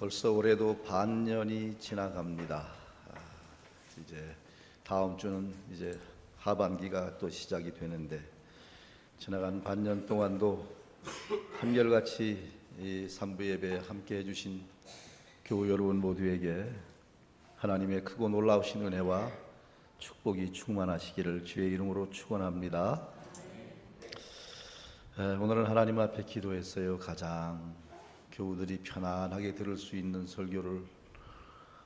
벌써 올해도 반년이 지나갑니다. 이제 다음 주는 이제 하반기가 또 시작이 되는데, 지나간 반년 동안도 한결같이 이 삼부 예배에 함께 해주신 교우 여러분 모두에게 하나님의 크고 놀라우신 은혜와 축복이 충만하시기를 주의 이름으로 축원합니다. 오늘은 하나님 앞에 기도했어요. 가장 교우들이 편안하게 들을 수 있는 설교를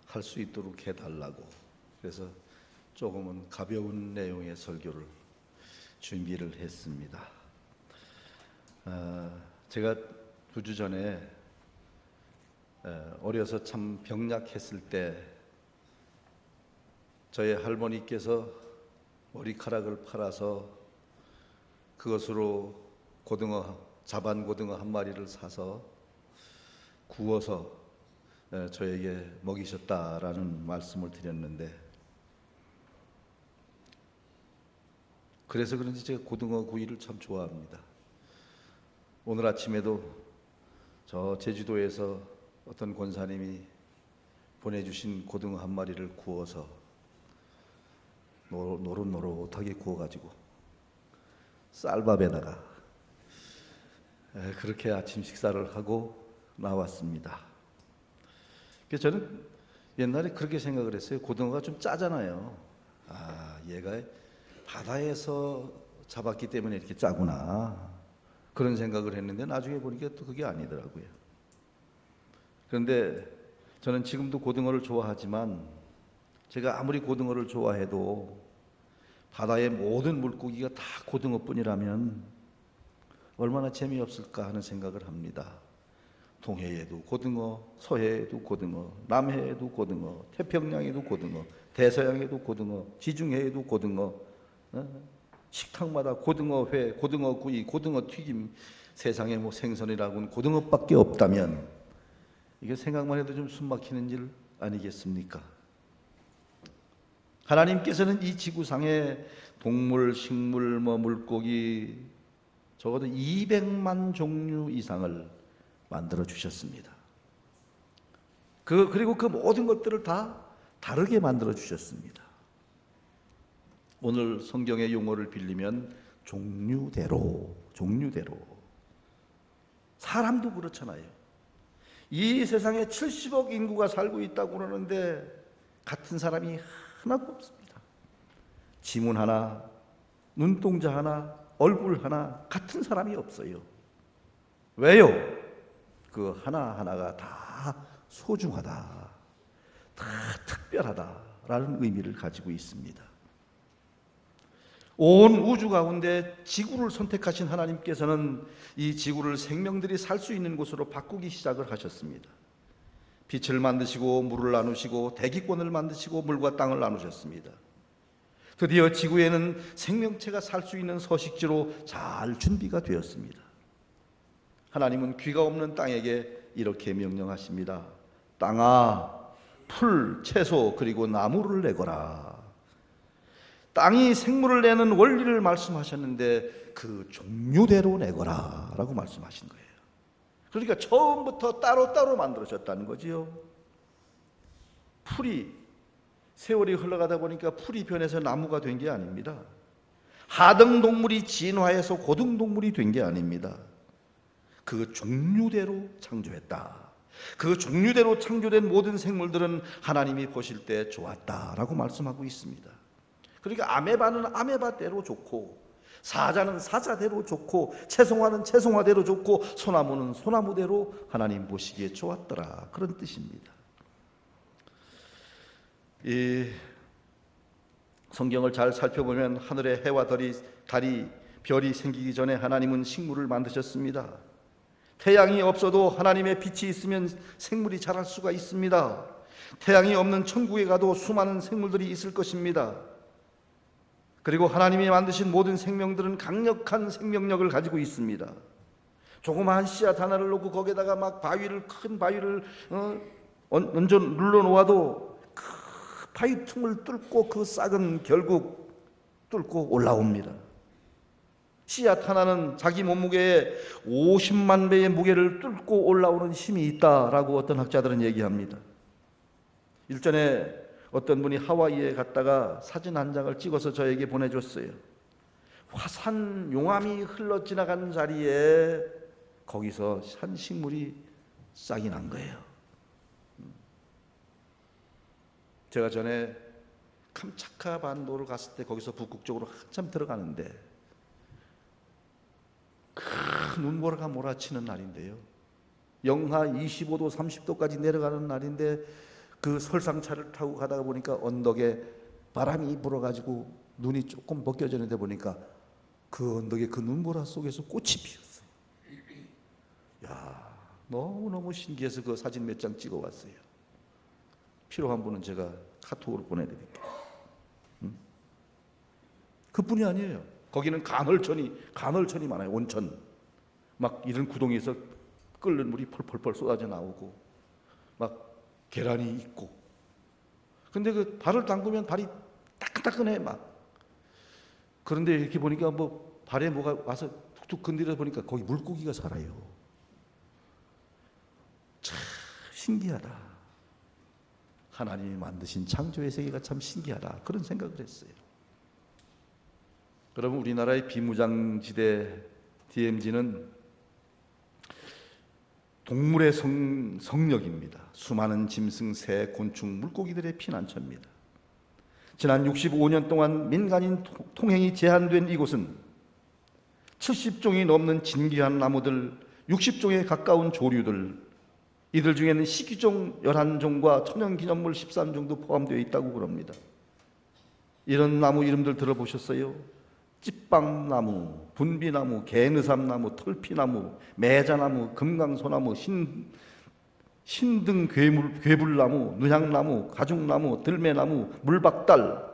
할 수 있도록 해달라고. 그래서 조금은 가벼운 내용의 설교를 준비를 했습니다. 제가 2주 전에 어려서 참 병약했을 때 저의 할머니께서 머리카락을 팔아서 그것으로 자반 고등어 한 마리를 사서 구워서 저에게 먹이셨다라는 말씀을 드렸는데, 그래서 그런지 제가 고등어 구이를 참 좋아합니다. 오늘 아침에도 저 제주도에서 어떤 권사님이 보내주신 고등어 한 마리를 구워서 노릇노릇하게 구워가지고 쌀밥에다가 그렇게 아침 식사를 하고 나왔습니다. 그래서 저는 옛날에 그렇게 생각을 했어요. 고등어가 좀 짜잖아요. 얘가 바다에서 잡았기 때문에 이렇게 짜구나, 그런 생각을 했는데 나중에 보니까 또 그게 아니더라고요. 그런데 저는 지금도 고등어를 좋아하지만, 제가 아무리 고등어를 좋아해도 바다의 모든 물고기가 다 고등어뿐이라면 얼마나 재미없을까 하는 생각을 합니다. 동해에도 고등어, 서해에도 고등어, 남해에도 고등어, 태평양에도 고등어, 대서양에도 고등어, 지중해에도 고등어, 식탁마다 고등어 회, 고등어 구이, 고등어 튀김, 세상에 뭐 생선이라고는 고등어밖에 없다면 이게 생각만 해도 좀 숨막히는 일 아니겠습니까? 하나님께서는 이 지구상에 동물, 식물, 물고기 적어도 200만 종류 이상을 만들어 주셨습니다. 그리고 그 모든 것들을 다 다르게 만들어 주셨습니다. 오늘 성경의 용어를 빌리면 종류대로. 사람도 그렇잖아요. 이 세상에 70억 인구가 살고 있다고 그러는데 같은 사람이 하나도 없습니다. 지문 하나, 눈동자 하나, 얼굴 하나 같은 사람이 없어요. 왜요? 그 하나하나가 다 소중하다, 다 특별하다라는 의미를 가지고 있습니다. 온 우주 가운데 지구를 선택하신 하나님께서는 이 지구를 생명들이 살 수 있는 곳으로 바꾸기 시작을 하셨습니다. 빛을 만드시고 물을 나누시고 대기권을 만드시고 물과 땅을 나누셨습니다. 드디어 지구에는 생명체가 살 수 있는 서식지로 잘 준비가 되었습니다. 하나님은 귀가 없는 땅에게 이렇게 명령하십니다. 땅아, 풀, 채소 그리고 나무를 내거라. 땅이 생물을 내는 원리를 말씀하셨는데 그 종류대로 내거라 라고 말씀하신 거예요. 그러니까 처음부터 따로따로 만들어졌다는 거지요. 풀이 세월이 흘러가다 보니까 풀이 변해서 나무가 된 게 아닙니다. 하등동물이 진화해서 고등동물이 된 게 아닙니다. 그 종류대로 창조했다. 그 종류대로 창조된 모든 생물들은 하나님이 보실 때 좋았다라고 말씀하고 있습니다. 그러니까 아메바는 아메바대로 좋고, 사자는 사자대로 좋고, 채송화는 채송화대로 좋고, 소나무는 소나무대로 하나님 보시기에 좋았더라, 그런 뜻입니다. 이 성경을 잘 살펴보면 하늘에 해와 달이, 별이 생기기 전에 하나님은 식물을 만드셨습니다. 태양이 없어도 하나님의 빛이 있으면 생물이 자랄 수가 있습니다. 태양이 없는 천국에 가도 수많은 생물들이 있을 것입니다. 그리고 하나님이 만드신 모든 생명들은 강력한 생명력을 가지고 있습니다. 조그마한 씨앗 하나를 놓고 거기에다가 막 큰 바위를 얹어 눌러 놓아도 그 바위 틈을 뚫고 그 싹은 결국 뚫고 올라옵니다. 씨앗 하나는 자기 몸무게의 50만 배의 무게를 뚫고 올라오는 힘이 있다라고 어떤 학자들은 얘기합니다. 일전에 어떤 분이 하와이에 갔다가 사진 한 장을 찍어서 저에게 보내줬어요. 화산 용암이 흘러 지나가는 자리에 거기서 산 식물이 싹이 난 거예요. 제가 전에 캄차카 반도를 갔을 때 거기서 북극쪽으로 한참 들어가는데 큰 눈보라가 몰아치는 날인데요. 영하 25도 30도까지 내려가는 날인데 그 설상차를 타고 가다가 보니까 언덕에 바람이 불어가지고 눈이 조금 벗겨지는데 보니까 그 언덕에 그 눈보라 속에서 꽃이 피었어요. 야, 너무너무 신기해서 그 사진 몇 장 찍어 왔어요. 필요한 분은 제가 카톡으로 보내드릴게요. 그뿐이 아니에요. 거기는 간헐천이 많아요. 온천. 막 이런 구덩이에서 끓는 물이 펄펄펄 쏟아져 나오고 막 계란이 있고. 근데 그 발을 담그면 발이 따끈따끈해 막. 그런데 이렇게 보니까 뭐 발에 뭐가 와서 툭툭 건드려 보니까 거기 물고기가 살아요. 참 신기하다. 하나님이 만드신 창조의 세계가 참 신기하다. 그런 생각을 했어요. 여러분, 우리나라의 비무장지대 DMZ는 동물의 성역입니다. 수많은 짐승, 새, 곤충, 물고기들의 피난처입니다. 지난 65년 동안 민간인 통행이 제한된 이곳은 70종이 넘는 진귀한 나무들, 60종에 가까운 조류들, 이들 중에는 식이종 11종과 천연기념물 13종도 포함되어 있다고 그럽니다. 이런 나무 이름들 들어보셨어요? 찌빵나무, 분비나무, 개느삼나무, 털피나무, 매자나무, 금강소나무, 신등 괴불나무, 누향나무, 가죽나무, 들매나무, 물박달,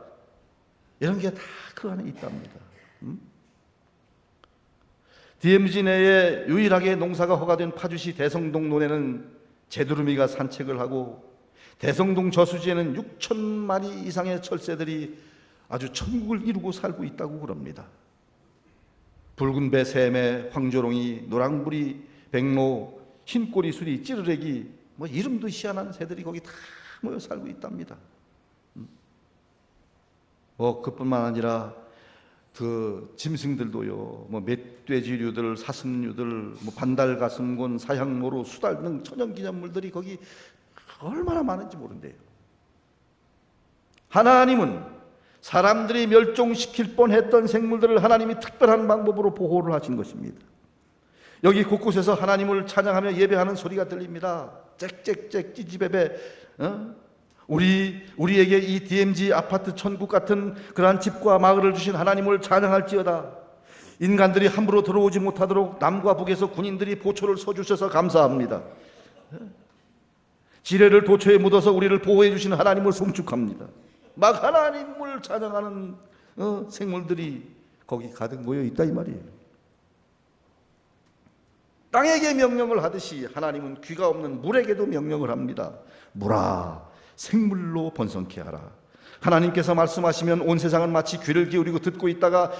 이런 게 다 그 안에 있답니다. DMZ 내에 유일하게 농사가 허가된 파주시 대성동 논에는 제두루미가 산책을 하고 대성동 저수지에는 6천 마리 이상의 철새들이 아주 천국을 이루고 살고 있다고 그럽니다. 붉은 배 샘에 황조롱이, 노랑부리, 백로, 흰꼬리 수리, 찌르레기, 뭐 이름도 희한한 새들이 거기 다 모여 살고 있답니다. 뭐 그뿐만 아니라 그 짐승들도요, 뭐 멧돼지류들, 사슴류들, 뭐 반달가슴곤, 사향노루, 수달 등 천연기념물들이 거기 얼마나 많은지 모른대요. 하나님은 사람들이 멸종시킬 뻔했던 생물들을 하나님이 특별한 방법으로 보호를 하신 것입니다. 여기 곳곳에서 하나님을 찬양하며 예배하는 소리가 들립니다. 짹짹짹 찌지베베. 우리에게 이 DMZ 아파트 천국 같은 그러한 집과 마을을 주신 하나님을 찬양할지어다. 인간들이 함부로 들어오지 못하도록 남과 북에서 군인들이 보초를 서주셔서 감사합니다. 지뢰를 도초에 묻어서 우리를 보호해 주신 하나님을 송축합니다. 막 하나님을 찬양하는 생물들이 거기 가득 모여 있다 이 말이에요. 땅에게 명령을 하듯이 하나님은 귀가 없는 물에게도 명령을 합니다. 물아, 생물로 번성케 하라. 하나님께서 말씀하시면 온 세상은 마치 귀를 기울이고 듣고 있다가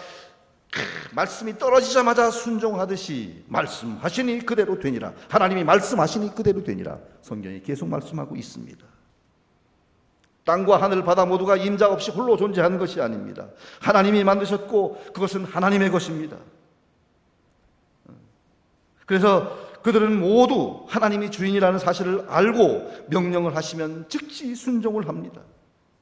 말씀이 떨어지자마자 순종하듯이 말씀하시니 그대로 되니라. 하나님이 말씀하시니 그대로 되니라. 성경이 계속 말씀하고 있습니다. 땅과 하늘, 바다 모두가 임자 없이 홀로 존재하는 것이 아닙니다. 하나님이 만드셨고 그것은 하나님의 것입니다. 그래서 그들은 모두 하나님이 주인이라는 사실을 알고 명령을 하시면 즉시 순종을 합니다.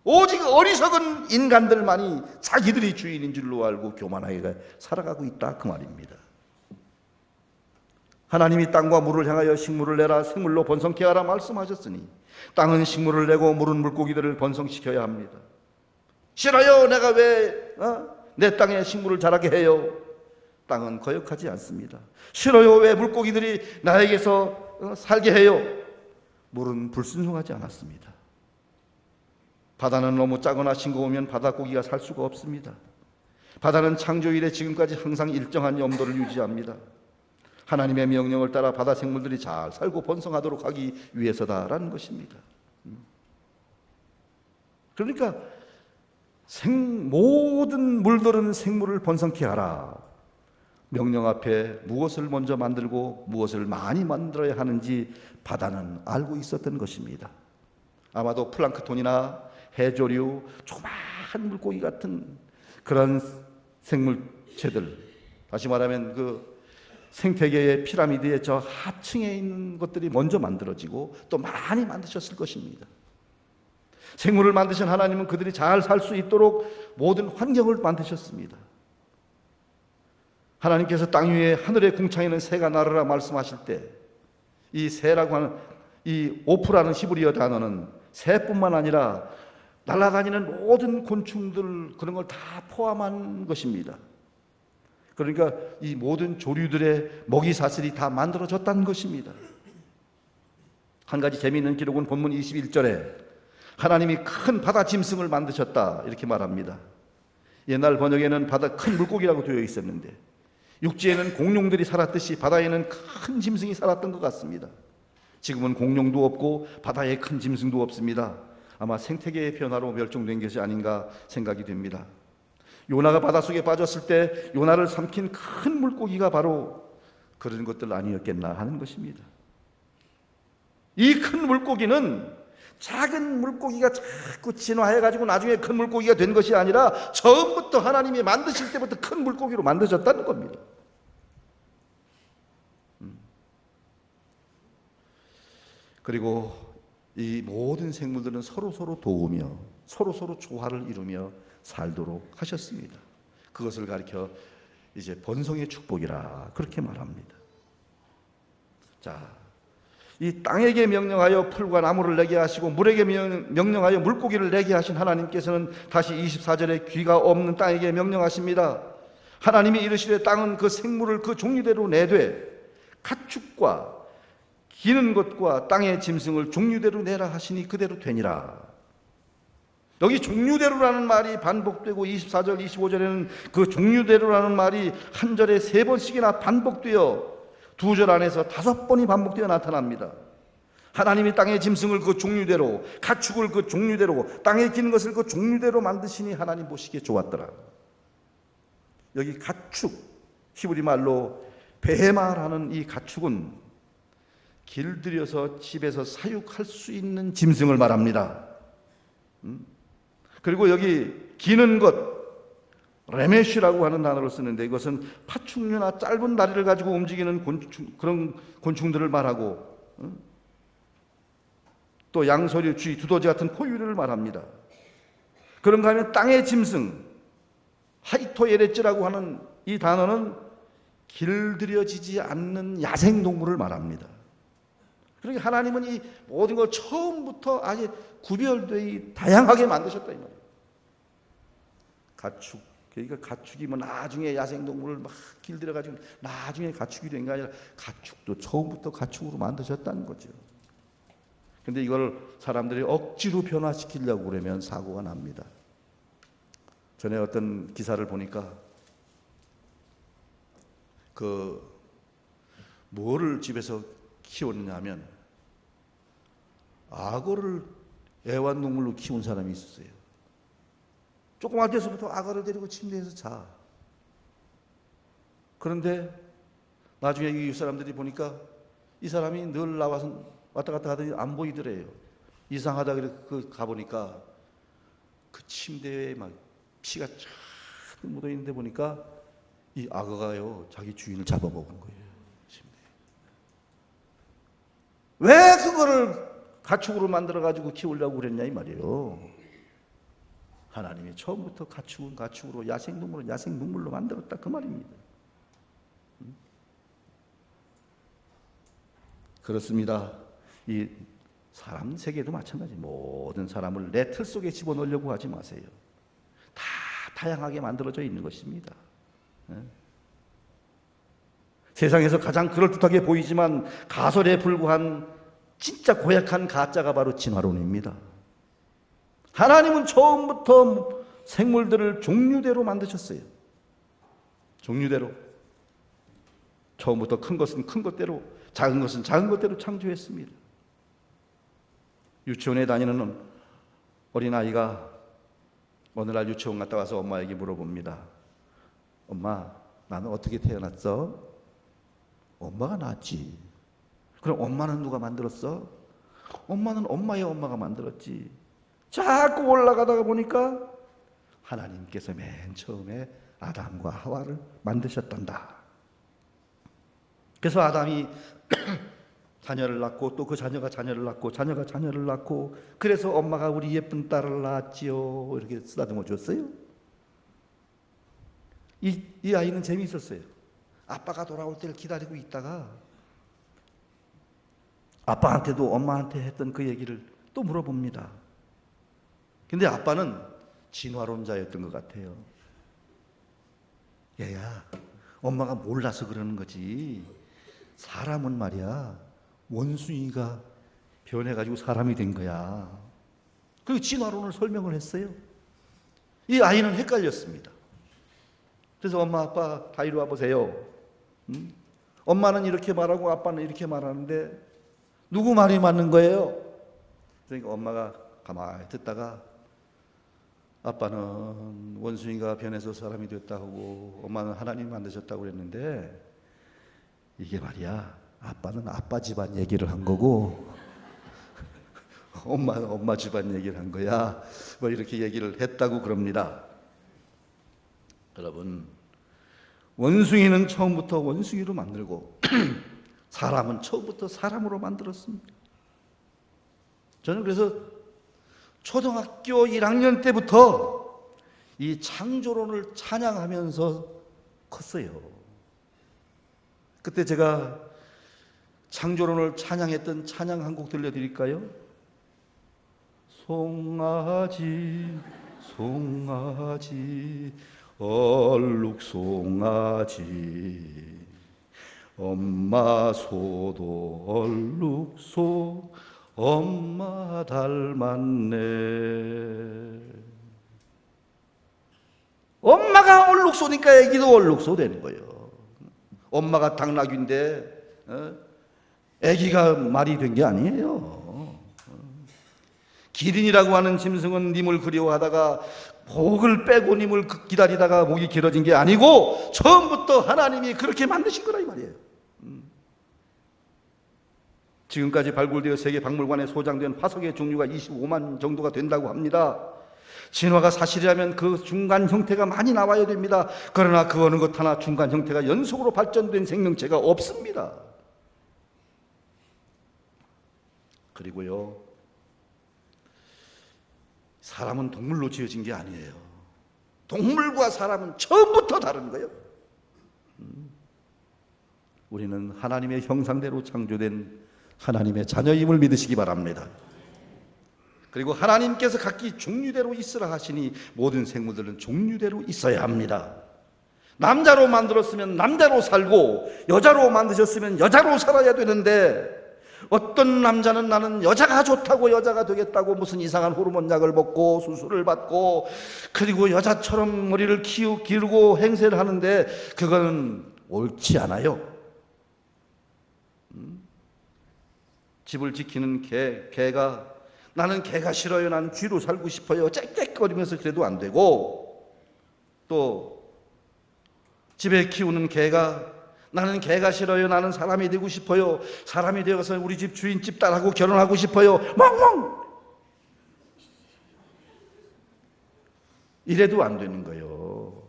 오직 어리석은 인간들만이 자기들이 주인인 줄로 알고 교만하게 살아가고 있다 그 말입니다. 하나님이 땅과 물을 향하여 식물을 내라 생물로 번성케 하라 말씀하셨으니 땅은 식물을 내고 물은 물고기들을 번성시켜야 합니다. 싫어요. 내가 왜 내 땅에 식물을 자라게 해요? 땅은 거역하지 않습니다. 싫어요. 왜 물고기들이 나에게서 살게 해요? 물은 불순종하지 않았습니다. 바다는 너무 작거나 싱거우면 바다고기가 살 수가 없습니다. 바다는 창조 이래 지금까지 항상 일정한 염도를 유지합니다. 하나님의 명령을 따라 바다 생물들이 잘 살고 번성하도록 하기 위해서다라는 것입니다. 그러니까 모든 물들은 생물을 번성케 하라. 명령 앞에 무엇을 먼저 만들고 무엇을 많이 만들어야 하는지 바다는 알고 있었던 것입니다. 아마도 플랑크톤이나 해조류, 조그마한 물고기 같은 그런 생물체들, 다시 말하면 그 생태계의 피라미드의 저 하층에 있는 것들이 먼저 만들어지고 또 많이 만드셨을 것입니다. 생물을 만드신 하나님은 그들이 잘 살 수 있도록 모든 환경을 만드셨습니다. 하나님께서 땅 위에 하늘의 궁창에는 새가 나르라 말씀하실 때 이 새라고 하는 이 오프라는 히브리어 단어는 새뿐만 아니라 날아다니는 모든 곤충들, 그런 걸 다 포함한 것입니다. 그러니까 이 모든 조류들의 먹이 사슬이 다 만들어졌다는 것입니다. 한 가지 재미있는 기록은 본문 21절에 하나님이 큰 바다 짐승을 만드셨다 이렇게 말합니다. 옛날 번역에는 바다 큰 물고기라고 되어 있었는데 육지에는 공룡들이 살았듯이 바다에는 큰 짐승이 살았던 것 같습니다. 지금은 공룡도 없고 바다에 큰 짐승도 없습니다. 아마 생태계의 변화로 멸종된 것이 아닌가 생각이 됩니다. 요나가 바닷속에 빠졌을 때 요나를 삼킨 큰 물고기가 바로 그런 것들 아니었겠나 하는 것입니다. 이 큰 물고기는 작은 물고기가 자꾸 진화해가지고 나중에 큰 물고기가 된 것이 아니라 처음부터 하나님이 만드실 때부터 큰 물고기로 만드셨다는 겁니다. 그리고 이 모든 생물들은 서로서로 도우며 서로서로 조화를 이루며 살도록 하셨습니다. 그것을 가리켜 이제 번성의 축복이라 그렇게 말합니다. 자, 이 땅에게 명령하여 풀과 나무를 내게 하시고 물에게 명령하여 물고기를 내게 하신 하나님께서는 다시 24절에 귀가 없는 땅에게 명령하십니다. 하나님이 이르시되 땅은 그 생물을 그 종류대로 내되 가축과 기는 것과 땅의 짐승을 종류대로 내라 하시니 그대로 되니라. 여기 종류대로라는 말이 반복되고 24절 25절에는 그 종류대로라는 말이 한 절에 3번씩이나 반복되어 2절 안에서 5번이 반복되어 나타납니다. 하나님이 땅의 짐승을 그 종류대로, 가축을 그 종류대로, 땅에 기는 것을 그 종류대로 만드시니 하나님 보시기에 좋았더라. 여기 가축, 히브리 말로 베헤마라는 이 가축은 길들여서 집에서 사육할 수 있는 짐승을 말합니다. 그리고 여기 기는 것, 레메쉬라고 하는 단어를 쓰는데 이것은 파충류나 짧은 다리를 가지고 움직이는 그런 곤충들을 말하고 또 양서류, 쥐, 두더지 같은 포유류를 말합니다. 그런가 하면 땅의 짐승, 하이토예레츠라고 하는 이 단어는 길들여지지 않는 야생동물을 말합니다. 그러니까 하나님은 이 모든 걸 처음부터 아예 구별되어 다양하게 만드셨다 이 말이에요. 가축, 그러니까 가축이 뭐 나중에 야생동물을 막 길들여가지고 나중에 가축이 된 게 아니라 가축도 처음부터 가축으로 만드셨다는 거죠. 근데 이걸 사람들이 억지로 변화시키려고 그러면 사고가 납니다. 전에 어떤 기사를 보니까 뭐를 집에서 키웠느냐 하면 악어를 애완동물로 키운 사람이 있었어요. 조그만 때서부터 악어를 데리고 침대에서 자. 그런데 나중에 이 사람들이 보니까 이 사람이 늘 나와서 왔다 갔다 하더니 안 보이더래요. 이상하다 그래 가보니까 그 침대에 막 피가 쫙 묻어있는데 보니까 이 악어가요 자기 주인을 잡아먹은 거예요. 왜 그거를 가축으로 만들어가지고 키우려고 그랬냐 이 말이에요. 하나님이 처음부터 가축은 가축으로, 야생동물은 야생동물로 만들었다 그 말입니다. 그렇습니다. 이 사람 세계도 마찬가지. 모든 사람을 내 틀 속에 집어넣으려고 하지 마세요. 다 다양하게 만들어져 있는 것입니다. 세상에서 가장 그럴듯하게 보이지만 가설에 불과한 진짜 고약한 가짜가 바로 진화론입니다. 하나님은 처음부터 생물들을 종류대로 만드셨어요. 종류대로. 처음부터 큰 것은 큰 것대로, 작은 것은 작은 것대로 창조했습니다. 유치원에 다니는 어린아이가 어느 날 유치원 갔다 와서 엄마에게 물어봅니다. 엄마, 나는 어떻게 태어났어? 엄마가 낳았지. 그럼 엄마는 누가 만들었어? 엄마는 엄마의 엄마가 만들었지. 자꾸 올라가다가 보니까 하나님께서 맨 처음에 아담과 하와를 만드셨단다. 그래서 아담이 자녀를 낳고 또 그 자녀가 자녀를 낳고 자녀가 자녀를 낳고 그래서 엄마가 우리 예쁜 딸을 낳았지요. 이렇게 쓰다듬어 줬어요. 이 아이는 재미있었어요. 아빠가 돌아올 때를 기다리고 있다가 아빠한테도 엄마한테 했던 그 얘기를 또 물어봅니다. 근데 아빠는 진화론자였던 것 같아요. 얘야, 엄마가 몰라서 그러는 거지. 사람은 말이야, 원숭이가 변해가지고 사람이 된 거야. 그 진화론을 설명을 했어요. 이 아이는 헷갈렸습니다. 그래서 엄마, 아빠 다 이리 와보세요. 엄마는 이렇게 말하고 아빠는 이렇게 말하는데 누구 말이 맞는 거예요? 그러니까 엄마가 가만히 듣다가 아빠는 원숭이가 변해서 사람이 됐다고 엄마는 하나님 만드셨다고 그랬는데 이게 말이야, 아빠는 아빠 집안 얘기를 한 거고 엄마는 엄마 집안 얘기를 한 거야. 뭐 이렇게 얘기를 했다고 그럽니다. 여러분, 원숭이는 처음부터 원숭이로 만들고 사람은 처음부터 사람으로 만들었습니다. 저는 그래서 초등학교 1학년 때부터 이 창조론을 찬양하면서 컸어요. 그때 제가 창조론을 찬양했던 찬양 한 곡 들려드릴까요? 송아지 송아지 얼룩송아지 엄마 소도 얼룩소 엄마 닮았네. 엄마가 얼룩소니까 애기도 얼룩소 되는 거예요. 엄마가 당나귀인데 애기가 말이 된 게 아니에요. 기린이라고 하는 짐승은 님을 그리워하다가 목을 빼고 님을 기다리다가 목이 길어진 게 아니고 처음부터 하나님이 그렇게 만드신 거라 이 말이에요. 지금까지 발굴되어 세계 박물관에 소장된 화석의 종류가 25만 정도가 된다고 합니다. 진화가 사실이라면 그 중간 형태가 많이 나와야 됩니다. 그러나 그 어느 것 하나 중간 형태가 연속으로 발전된 생명체가 없습니다. 그리고요, 사람은 동물로 지어진 게 아니에요. 동물과 사람은 처음부터 다른 거예요. 우리는 하나님의 형상대로 창조된 하나님의 자녀임을 믿으시기 바랍니다. 그리고 하나님께서 각기 종류대로 있으라 하시니 모든 생물들은 종류대로 있어야 합니다. 남자로 만들었으면 남자로 살고 여자로 만드셨으면 여자로 살아야 되는데 어떤 남자는 나는 여자가 좋다고 여자가 되겠다고 무슨 이상한 호르몬 약을 먹고 수술을 받고 그리고 여자처럼 머리를 기르고 행세를 하는데 그거는 옳지 않아요. 집을 지키는 개가 나는 개가 싫어요, 나는 쥐로 살고 싶어요 짹짹거리면서 그래도 안 되고, 또 집에 키우는 개가 나는 개가 싫어요, 나는 사람이 되고 싶어요, 사람이 되어서 우리 집 주인집 딸하고 결혼하고 싶어요 멍멍 이래도 안 되는 거예요.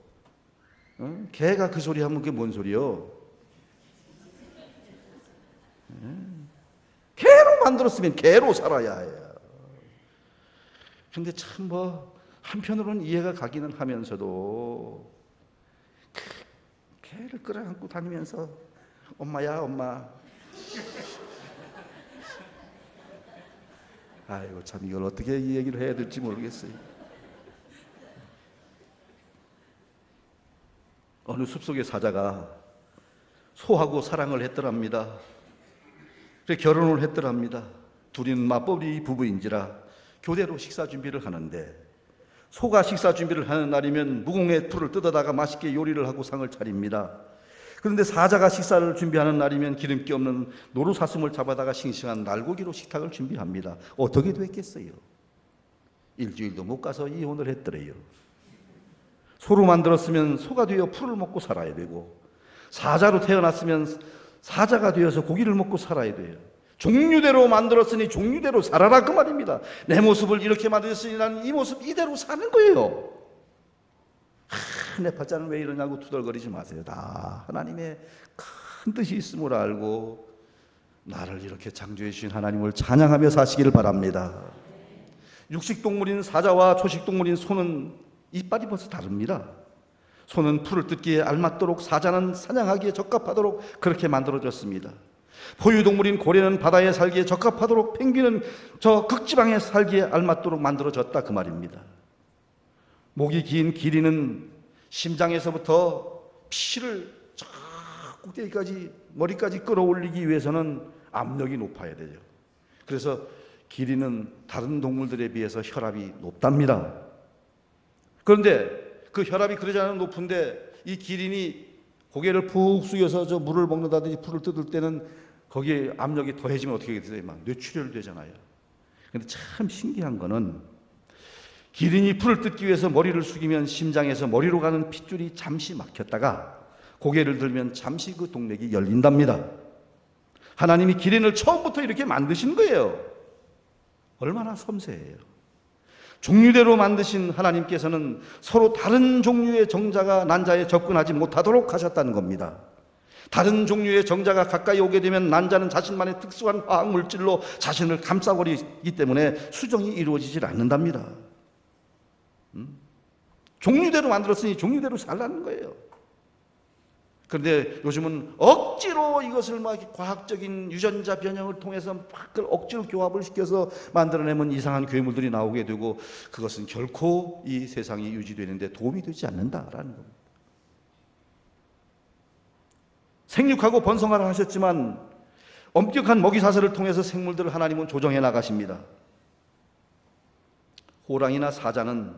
개가 그 소리 하면 그게 뭔 소리요? 개로 만들었으면 개로 살아야 해요. 근데 참 한편으로는 이해가 가기는 하면서도 개를 끌어안고 다니면서 엄마야 엄마 아이고 참 이걸 어떻게 이 얘기를 해야 될지 모르겠어요. 어느 숲속의 사자가 소하고 사랑을 했더랍니다. 그래서 결혼을 했더랍니다. 둘이는 맞벌이 부부인지라 교대로 식사 준비를 하는데 소가 식사 준비를 하는 날이면 무공의 풀을 뜯어다가 맛있게 요리를 하고 상을 차립니다. 그런데 사자가 식사를 준비하는 날이면 기름기 없는 노루사슴을 잡아다가 싱싱한 날고기로 식탁을 준비합니다. 어떻게 됐겠어요? 일주일도 못 가서 이혼을 했더래요. 소로 만들었으면 소가 되어 풀을 먹고 살아야 되고, 사자로 태어났으면 사자가 되어서 고기를 먹고 살아야 돼요. 종류대로 만들었으니 종류대로 살아라 그 말입니다. 내 모습을 이렇게 만들었으니 나는 이 모습 이대로 사는 거예요. 내 팔자는 왜 이러냐고 투덜거리지 마세요. 다 하나님의 큰 뜻이 있음을 알고 나를 이렇게 창조해 주신 하나님을 찬양하며 사시기를 바랍니다. 육식동물인 사자와 초식동물인 소는 이빨이 벌써 다릅니다. 소는 풀을 뜯기에 알맞도록, 사자는 사냥하기에 적합하도록 그렇게 만들어졌습니다. 포유동물인 고래는 바다에 살기에 적합하도록, 펭귄은 저 극지방에 살기에 알맞도록 만들어졌다 그 말입니다. 목이 긴 기린은 심장에서부터 피를 저 꼭대기까지, 머리까지 끌어올리기 위해서는 압력이 높아야 되죠. 그래서 기린은 다른 동물들에 비해서 혈압이 높답니다. 그런데 그 혈압이 그러지 않으면 높은데 이 기린이 고개를 푹 숙여서 저 물을 먹는다든지 풀을 뜯을 때는 거기에 압력이 더해지면 어떻게 되세요? 막 뇌출혈 되잖아요. 그런데 참 신기한 거는 기린이 풀을 뜯기 위해서 머리를 숙이면 심장에서 머리로 가는 핏줄이 잠시 막혔다가 고개를 들면 잠시 그 동맥이 열린답니다. 하나님이 기린을 처음부터 이렇게 만드신 거예요. 얼마나 섬세해요. 종류대로 만드신 하나님께서는 서로 다른 종류의 정자가 난자에 접근하지 못하도록 하셨다는 겁니다. 다른 종류의 정자가 가까이 오게 되면 난자는 자신만의 특수한 화학물질로 자신을 감싸버리기 때문에 수정이 이루어지질 않는답니다. 종류대로 만들었으니 종류대로 살라는 거예요. 그런데 요즘은 억지로 이것을 막 과학적인 유전자 변형을 통해서 막 억지로 교합을 시켜서 만들어내면 이상한 괴물들이 나오게 되고, 그것은 결코 이 세상이 유지되는데 도움이 되지 않는다라는 겁니다. 생육하고 번성하라 하셨지만 엄격한 먹이사슬을 통해서 생물들을 하나님은 조정해 나가십니다. 호랑이나 사자는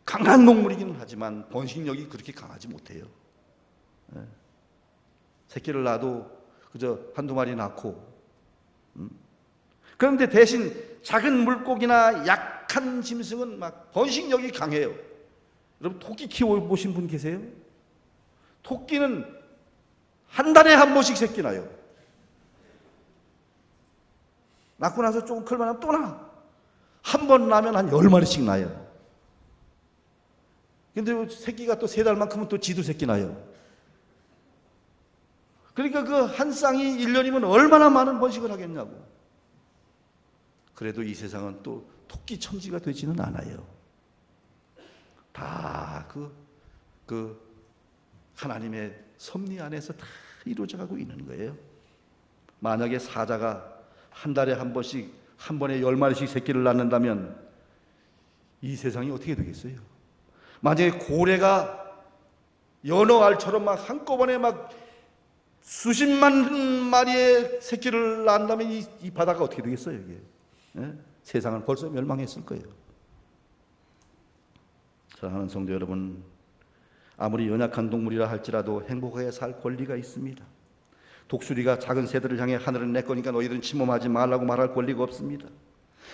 강한 동물이기는 하지만 번식력이 그렇게 강하지 못해요. 새끼를 낳아도 그저 한두 마리 낳고, 그런데 대신 작은 물고기나 약한 짐승은 막 번식력이 강해요. 여러분 토끼 키워보신 분 계세요? 토끼는 한 달에 한 번씩 새끼 낳아요. 낳고 나서 조금 클만하면 또 낳아. 한 번 낳으면 한 10마리씩 낳아요. 근데 새끼가 또 3달만 크면 또 지도 새끼 낳아요. 그러니까 그 한 쌍이 1년이면 얼마나 많은 번식을 하겠냐고. 그래도 이 세상은 또 토끼 천지가 되지는 않아요. 다 그 하나님의 섭리 안에서 다 이루어져 가고 있는 거예요. 만약에 사자가 한 달에 한 번씩, 한 번에 10마리씩 새끼를 낳는다면 이 세상이 어떻게 되겠어요? 만약에 고래가 연어알처럼 막 한꺼번에 막 수십만 마리의 새끼를 낳는다면 이 바다가 어떻게 되겠어요, 이게? 예? 세상은 벌써 멸망했을 거예요. 사랑하는 성도 여러분, 아무리 연약한 동물이라 할지라도 행복하게 살 권리가 있습니다. 독수리가 작은 새들을 향해 하늘은 내 거니까 너희들은 침범하지 말라고 말할 권리가 없습니다.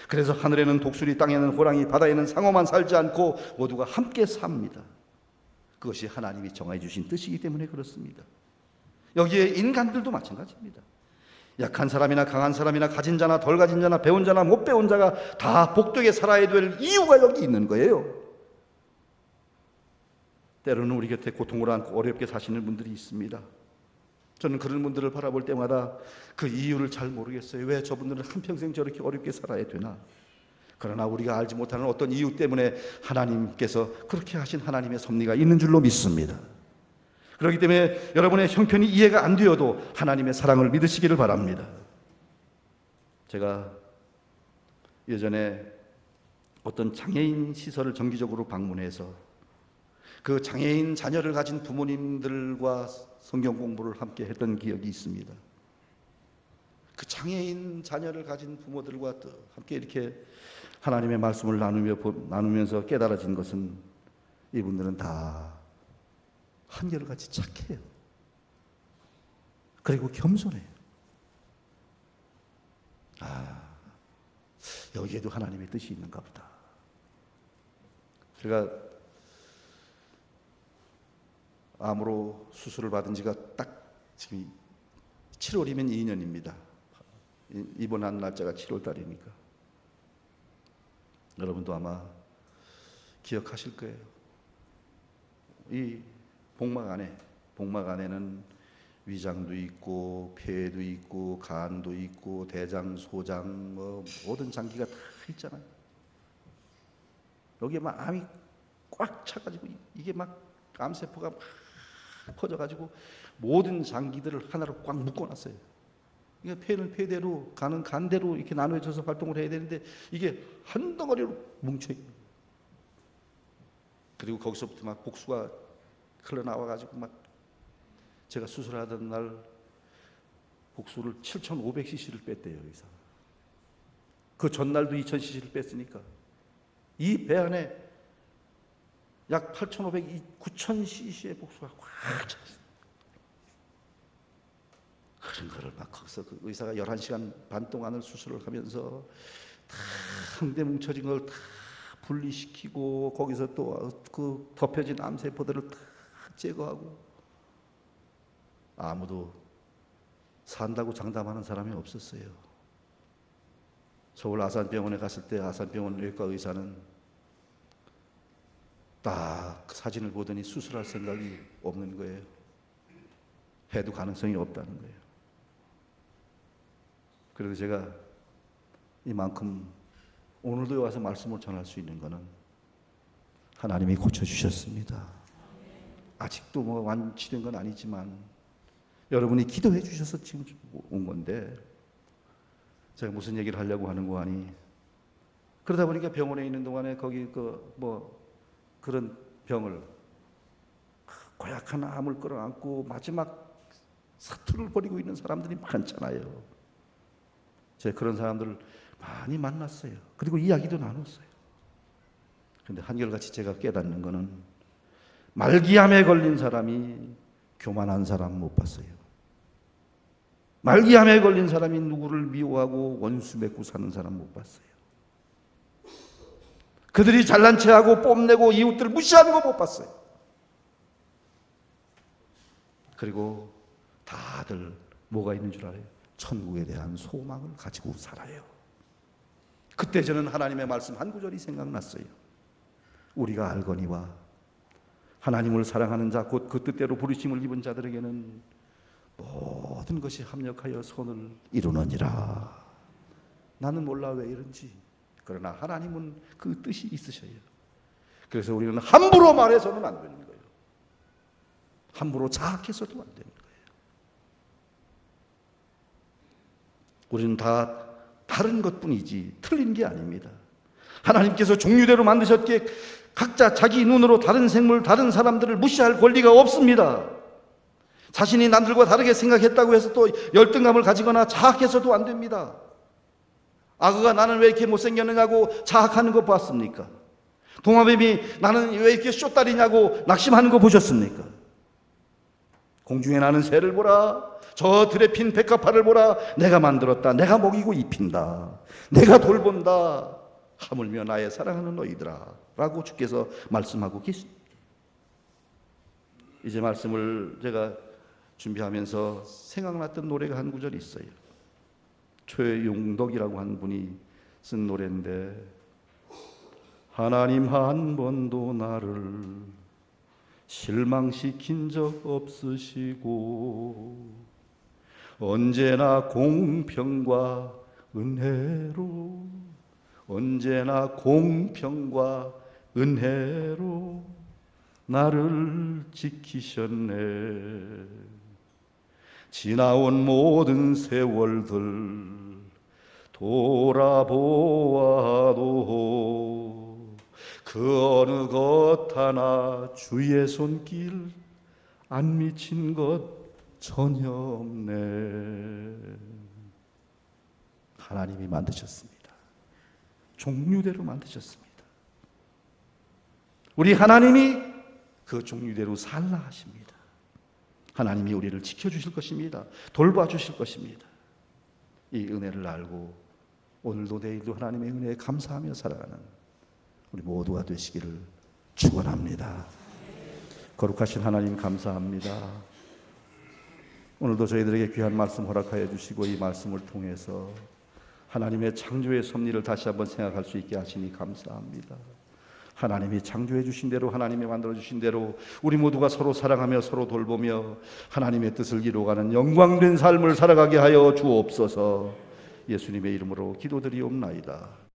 그래서 하늘에는 독수리, 땅에는 호랑이, 바다에는 상어만 살지 않고 모두가 함께 삽니다. 그것이 하나님이 정해 주신 뜻이기 때문에 그렇습니다. 여기에 인간들도 마찬가지입니다. 약한 사람이나 강한 사람이나 가진 자나 덜 가진 자나 배운 자나 못 배운 자가 다 복되게 살아야 될 이유가 여기 있는 거예요. 때로는 우리 곁에 고통을 안고 어렵게 사시는 분들이 있습니다. 저는 그런 분들을 바라볼 때마다 그 이유를 잘 모르겠어요. 왜 저분들은 한평생 저렇게 어렵게 살아야 되나? 그러나 우리가 알지 못하는 어떤 이유 때문에 하나님께서 그렇게 하신 하나님의 섭리가 있는 줄로 믿습니다. 그렇기 때문에 여러분의 형편이 이해가 안 되어도 하나님의 사랑을 믿으시기를 바랍니다. 제가 예전에 어떤 장애인 시설을 정기적으로 방문해서 그 장애인 자녀를 가진 부모님들과 성경 공부를 함께 했던 기억이 있습니다. 그 장애인 자녀를 가진 부모들과 또 함께 이렇게 하나님의 말씀을 나누면서 깨달아진 것은 이분들은 다 한결같이 착해요. 그리고 겸손해요. 여기에도 하나님의 뜻이 있는가 보다. 제가 암으로 수술을 받은 지가 딱 지금 7월이면 2년입니다. 입원한 날짜가 7월 달이니까. 여러분도 아마 기억하실 거예요. 이 복막 안에는 위장도 있고 폐도 있고 간도 있고 대장, 소장 모든 장기가 다 있잖아요. 여기에 막 암이 꽉 차가지고 이게 막 암세포가 막 퍼져가지고 모든 장기들을 하나로 꽉 묶어놨어요. 이게 폐는 폐대로, 간은 간대로 이렇게 나눠져서 활동을 해야 되는데 이게 한 덩어리로 뭉쳐있는. 그리고 거기서부터 막 복수가 흘러나와가지고 막 제가 수술하던 날 복수를 7,500cc를 뺐대요, 의사. 그 전날도 2,000cc를 뺐으니까 이 배 안에 약 8,500, 9,000cc의 복수가 꽉 찼어요. 그런 거를 막 거기서 그 의사가 11시간 반 동안을 수술을 하면서 다 한데 뭉쳐진 걸 다 분리시키고 거기서 또 그 덮여진 암세포들을 다 제거하고. 아무도 산다고 장담하는 사람이 없었어요. 서울 아산병원에 갔을 때 아산병원 외과 의사는 딱 사진을 보더니 수술할 생각이 없는 거예요. 해도 가능성이 없다는 거예요. 그래서 제가 이만큼 오늘도 와서 말씀을 전할 수 있는 것은 하나님이 고쳐주셨습니다. 아직도 뭐 완치된 건 아니지만 여러분이 기도해 주셔서 지금 온 건데 제가 무슨 얘기를 하려고 하는 거 아니. 그러다 보니까 병원에 있는 동안에 거기 그런 병을 고약한 암을 끌어안고 마지막 사투를 벌이고 있는 사람들이 많잖아요. 제가 그런 사람들을 많이 만났어요. 그리고 이야기도 나눴어요. 그런데 한결같이 제가 깨닫는 거는 말기암에 걸린 사람이 교만한 사람 못 봤어요. 말기암에 걸린 사람이 누구를 미워하고 원수 맺고 사는 사람 못 봤어요. 그들이 잘난 체하고 뽐내고 이웃들을 무시하는 거 못 봤어요. 그리고 다들 뭐가 있는 줄 알아요? 천국에 대한 소망을 가지고 살아요. 그때 저는 하나님의 말씀 한 구절이 생각났어요. 우리가 알거니와 하나님을 사랑하는 자 곧 그 뜻대로 부르심을 입은 자들에게는 모든 것이 합력하여 선을 이루느니라. 나는 몰라 왜 이런지. 그러나 하나님은 그 뜻이 있으셔요. 그래서 우리는 함부로 말해서는 안 되는 거예요. 함부로 자학해서도 안 되는 거예요. 우리는 다 다른 것뿐이지 틀린 게 아닙니다. 하나님께서 종류대로 만드셨기에 각자 자기 눈으로 다른 생물, 다른 사람들을 무시할 권리가 없습니다. 자신이 남들과 다르게 생각했다고 해서 또 열등감을 가지거나 자학해서도 안 됩니다. 악어가 나는 왜 이렇게 못생겼느냐고 자학하는 거 봤습니까? 도마뱀이 나는 왜 이렇게 쇼다리냐고 낙심하는 거 보셨습니까? 공중에 나는 새를 보라, 저 들에 핀 백합화를 보라, 내가 만들었다, 내가 먹이고 입힌다, 내가 돌본다, 하물며 나의 사랑하는 너희들아 라고 주께서 말씀하고 계십니다. 이제 말씀을 제가 준비하면서 생각났던 노래가 한 구절이 있어요. 최용덕이라고 하는 분이 쓴 노래인데, 하나님 한 번도 나를 실망시킨 적 없으시고 언제나 공평과 은혜로, 언제나 공평과 은혜로 나를 지키셨네. 지나온 모든 세월들 돌아보아도 그 어느 것 하나 주의 손길 안 미친 것 전혀 없네. 하나님이 만드셨습니다. 종류대로 만드셨습니다. 우리 하나님이 그 종류대로 살라 하십니다. 하나님이 우리를 지켜주실 것입니다. 돌봐주실 것입니다. 이 은혜를 알고 오늘도 내일도 하나님의 은혜에 감사하며 살아가는 우리 모두가 되시기를 축원합니다. 거룩하신 하나님 감사합니다. 오늘도 저희들에게 귀한 말씀 허락하여 주시고 이 말씀을 통해서 하나님의 창조의 섭리를 다시 한번 생각할 수 있게 하시니 감사합니다. 하나님이 창조해 주신 대로, 하나님이 만들어 주신 대로 우리 모두가 서로 사랑하며 서로 돌보며 하나님의 뜻을 이루어가는 영광된 삶을 살아가게 하여 주옵소서. 예수님의 이름으로 기도드리옵나이다.